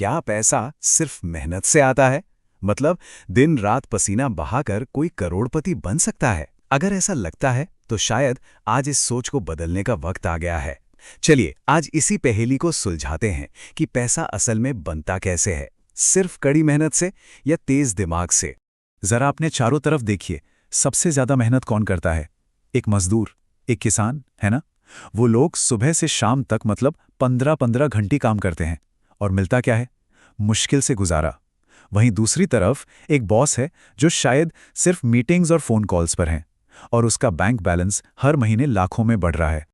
क्या पैसा सिर्फ मेहनत से आता है? मतलब दिन रात पसीना बहाकर कोई करोड़पति बन सकता है? अगर ऐसा लगता है तो शायद आज इस सोच को बदलने का वक्त आ गया है। चलिए आज इसी पहेली को सुलझाते हैं कि पैसा असल में बनता कैसे है, सिर्फ कड़ी मेहनत से या तेज दिमाग से। जरा अपने चारों तरफ देखिए, सबसे ज्यादा मेहनत कौन करता है? एक मजदूर, एक किसान, है ना? वो लोग सुबह से शाम तक मतलब 15-15 घंटे काम करते हैं और मिलता क्या है? मुश्किल से गुजारा। वहीं दूसरी तरफ एक बॉस है जो शायद सिर्फ मीटिंग्स और फोन कॉल्स पर हैं और उसका बैंक बैलेंस हर महीने लाखों में बढ़ रहा है।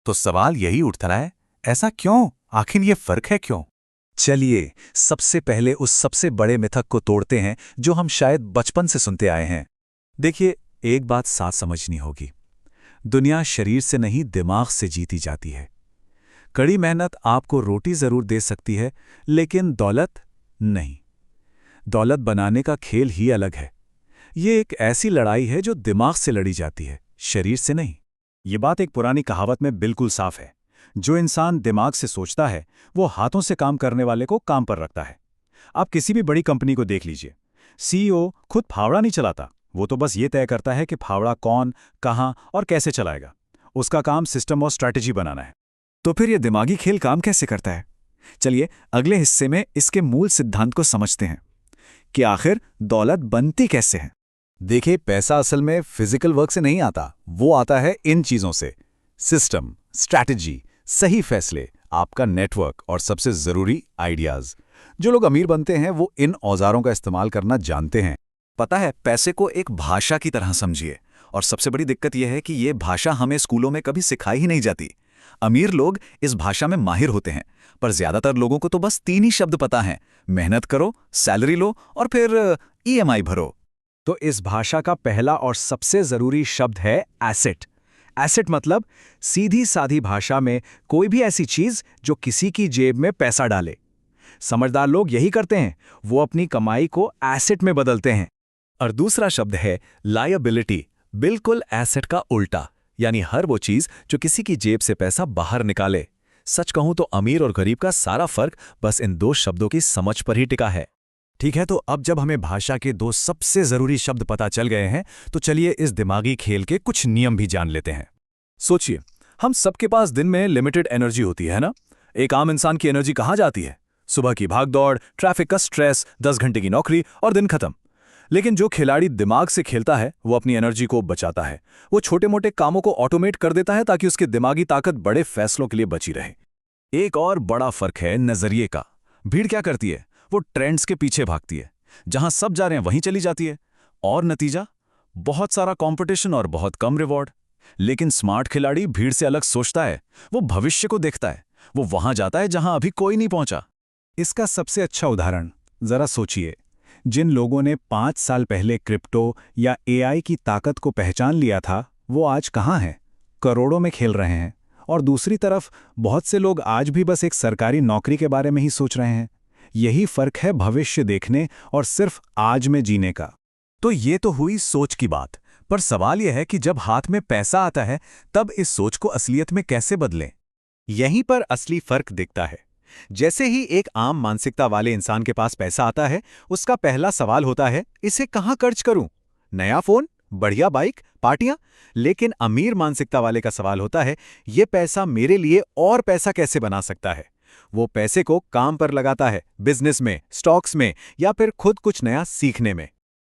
तो सवाल यही उठता है, ऐसा क्यों? आखिर ये फर्क है क्यों? चलिए सबसे पहले उस सबसे बड़े मिथक को तोड़ते हैं जो हम शायद बचपन से सुनते आए हैं। देखिए, एक बात साफ समझनी होगी, दुनिया शरीर से नहीं दिमाग से जीती जाती है। कड़ी मेहनत आपको रोटी जरूर दे सकती है, लेकिन दौलत नहीं। दौलत बनाने का खेल ही अलग है। ये एक ऐसी लड़ाई है जो दिमाग से लड़ी जाती है, शरीर से नहीं। ये बात एक पुरानी कहावत में बिल्कुल साफ है। जो इंसान दिमाग से सोचता है वो हाथों से काम करने वाले को काम पर रखता है। आप किसी भी बड़ी कंपनी को देख लीजिए, सीईओ खुद फावड़ा नहीं चलाता, वो तो बस ये तय करता है कि फावड़ा कौन, कहां और कैसे चलाएगा। उसका काम सिस्टम और स्ट्रैटेजी बनाना है। तो फिर यह दिमागी खेल काम कैसे करता है? चलिए अगले हिस्से में इसके मूल सिद्धांत को समझते हैं कि आखिर दौलत बनती कैसे है। देखिए, पैसा असल में फिजिकल वर्क से नहीं आता, वो आता है इन चीजों से: सिस्टम, स्ट्रैटेजी, सही फैसले, आपका नेटवर्क और सबसे जरूरी आइडियाज। जो लोग अमीर बनते हैं वो इन औजारों का इस्तेमाल करना जानते हैं। पता है, पैसे को एक भाषा की तरह समझिए, और सबसे बड़ी दिक्कत यह है कि ये भाषा हमें स्कूलों में कभी सिखाई ही नहीं जाती। अमीर लोग इस भाषा में माहिर होते हैं, पर ज्यादातर लोगों को तो बस 3 ही शब्द पता हैं: मेहनत करो, सैलरी लो और फिर ईएमआई भरो। तो इस भाषा का पहला और सबसे जरूरी शब्द है एसेट। एसेट मतलब सीधी साधी भाषा में कोई भी ऐसी चीज जो किसी की जेब में पैसा डाले। समझदार लोग यही करते हैं, वो अपनी कमाई को एसेट में बदलते हैं। और दूसरा शब्द है लायबिलिटी, बिल्कुल एसेट का उल्टा, यानी हर वो चीज जो किसी की जेब से पैसा बाहर निकाले। सच कहूं तो अमीर और गरीब का सारा फर्क बस इन 2 शब्दों की समझ पर ही टिका है। ठीक है, तो अब जब हमें भाषा के 2 सबसे जरूरी शब्द पता चल गए हैं, तो चलिए इस दिमागी खेल के कुछ नियम भी जान लेते हैं। सोचिए, हम सबके पास दिन में लिमिटेड एनर्जी होती है ना? एक आम इंसान की एनर्जी कहाँ जाती है? सुबह की भागदौड़, ट्रैफिक का स्ट्रेस, 10 घंटे की नौकरी और दिन खत्म। लेकिन जो खिलाड़ी दिमाग से खेलता है वो अपनी एनर्जी को बचाता है। वो छोटे मोटे कामों को ऑटोमेट कर देता है ताकि उसकी दिमागी ताकत बड़े फैसलों के लिए बची रहे। एक और बड़ा फर्क है नजरिए का। भीड़ क्या करती है? वो ट्रेंड्स के पीछे भागती है, जहां सब जा रहे हैं वहीं चली जाती है, और नतीजा बहुत सारा कंपटीशन और बहुत कम रिवॉर्ड। लेकिन स्मार्ट खिलाड़ी भीड़ से अलग सोचता है, वो भविष्य को देखता है, वो वहां जाता है जहां अभी कोई नहीं पहुंचा। इसका सबसे अच्छा उदाहरण जरा सोचिए, जिन लोगों ने 5 साल पहले क्रिप्टो या एआई की ताकत को पहचान लिया था, वो आज कहां हैं? करोड़ों में खेल रहे हैं। और दूसरी तरफ बहुत से लोग आज भी बस एक सरकारी नौकरी के बारे में ही सोच रहे हैं। यही फर्क है भविष्य देखने और सिर्फ आज में जीने का। तो ये तो हुई सोच की बात, पर सवाल यह है कि जब हाथ में पैसा आता है तब इस सोच को असलियत में कैसे बदलें? यहीं पर असली फर्क दिखता है। जैसे ही एक आम मानसिकता वाले इंसान के पास पैसा आता है, उसका पहला सवाल होता है, इसे कहां खर्च करूं? नया फोन, बढ़िया बाइक, पार्टियां? लेकिन अमीर मानसिकता वाले का सवाल होता है, ये पैसा मेरे लिए और पैसा कैसे बना सकता है? वो पैसे को काम पर लगाता है, बिजनेस में, स्टॉक्स में या फिर खुद कुछ नया सीखने में।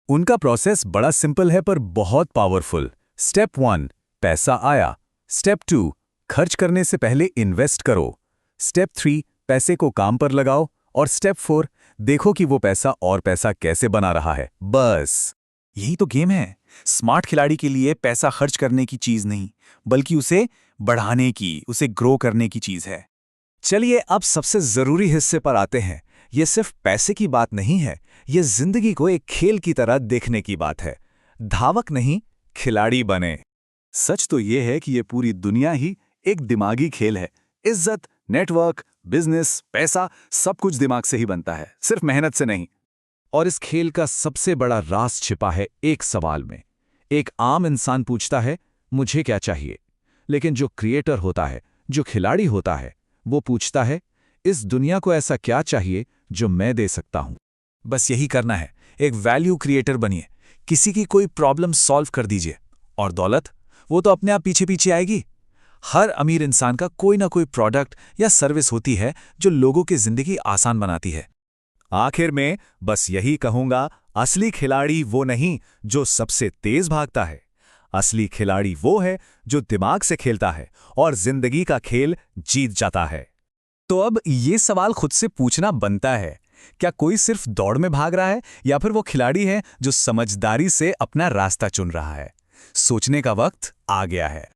उनका प्रोसेस बड़ा सिंपल है पर बहुत पावरफुल। स्टेप 1, पैसा आया। स्टेप 2, खर्च करने से पहले इन्वेस्ट करो। स्टेप 3, पैसे को काम पर लगाओ। और स्टेप 4, देखो कि वो पैसा और पैसा कैसे बना रहा है। बस यही तो गेम है। स्मार्ट खिलाड़ी के लिए पैसा खर्च करने की चीज नहीं, बल्कि उसे बढ़ाने की, उसे ग्रो करने की चीज है। चलिए अब सबसे जरूरी हिस्से पर आते हैं। ये सिर्फ पैसे की बात नहीं है, ये जिंदगी को एक खेल की तरह देखने की बात है। धावक नहीं, खिलाड़ी बने। सच तो ये है कि ये पूरी दुनिया ही एक दिमागी खेल है। इज्जत, नेटवर्क, बिजनेस, पैसा, सब कुछ दिमाग से ही बनता है, सिर्फ मेहनत से नहीं। और इस खेल का सबसे बड़ा राज छिपा है एक सवाल में। एक आम इंसान पूछता है, मुझे क्या चाहिए? लेकिन जो क्रिएटर होता है, जो खिलाड़ी होता है, वो पूछता है, इस दुनिया को ऐसा क्या चाहिए जो मैं दे सकता हूं। बस यही करना है, एक वैल्यू क्रिएटर बनिए, किसी की कोई प्रॉब्लम सॉल्व कर दीजिए, और दौलत वो तो अपने आप पीछे पीछे आएगी। हर अमीर इंसान का कोई ना कोई प्रोडक्ट या सर्विस होती है जो लोगों की जिंदगी आसान बनाती है। आखिर में बस यही कहूंगा, असली खिलाड़ी वो नहीं जो सबसे तेज भागता है। असली खिलाड़ी वो है जो दिमाग से खेलता है और जिंदगी का खेल जीत जाता है। तो अब ये सवाल खुद से पूछना बनता है, क्या कोई सिर्फ दौड़ में भाग रहा है या फिर वो खिलाड़ी है जो समझदारी से अपना रास्ता चुन रहा है? सोचने का वक्त आ गया है।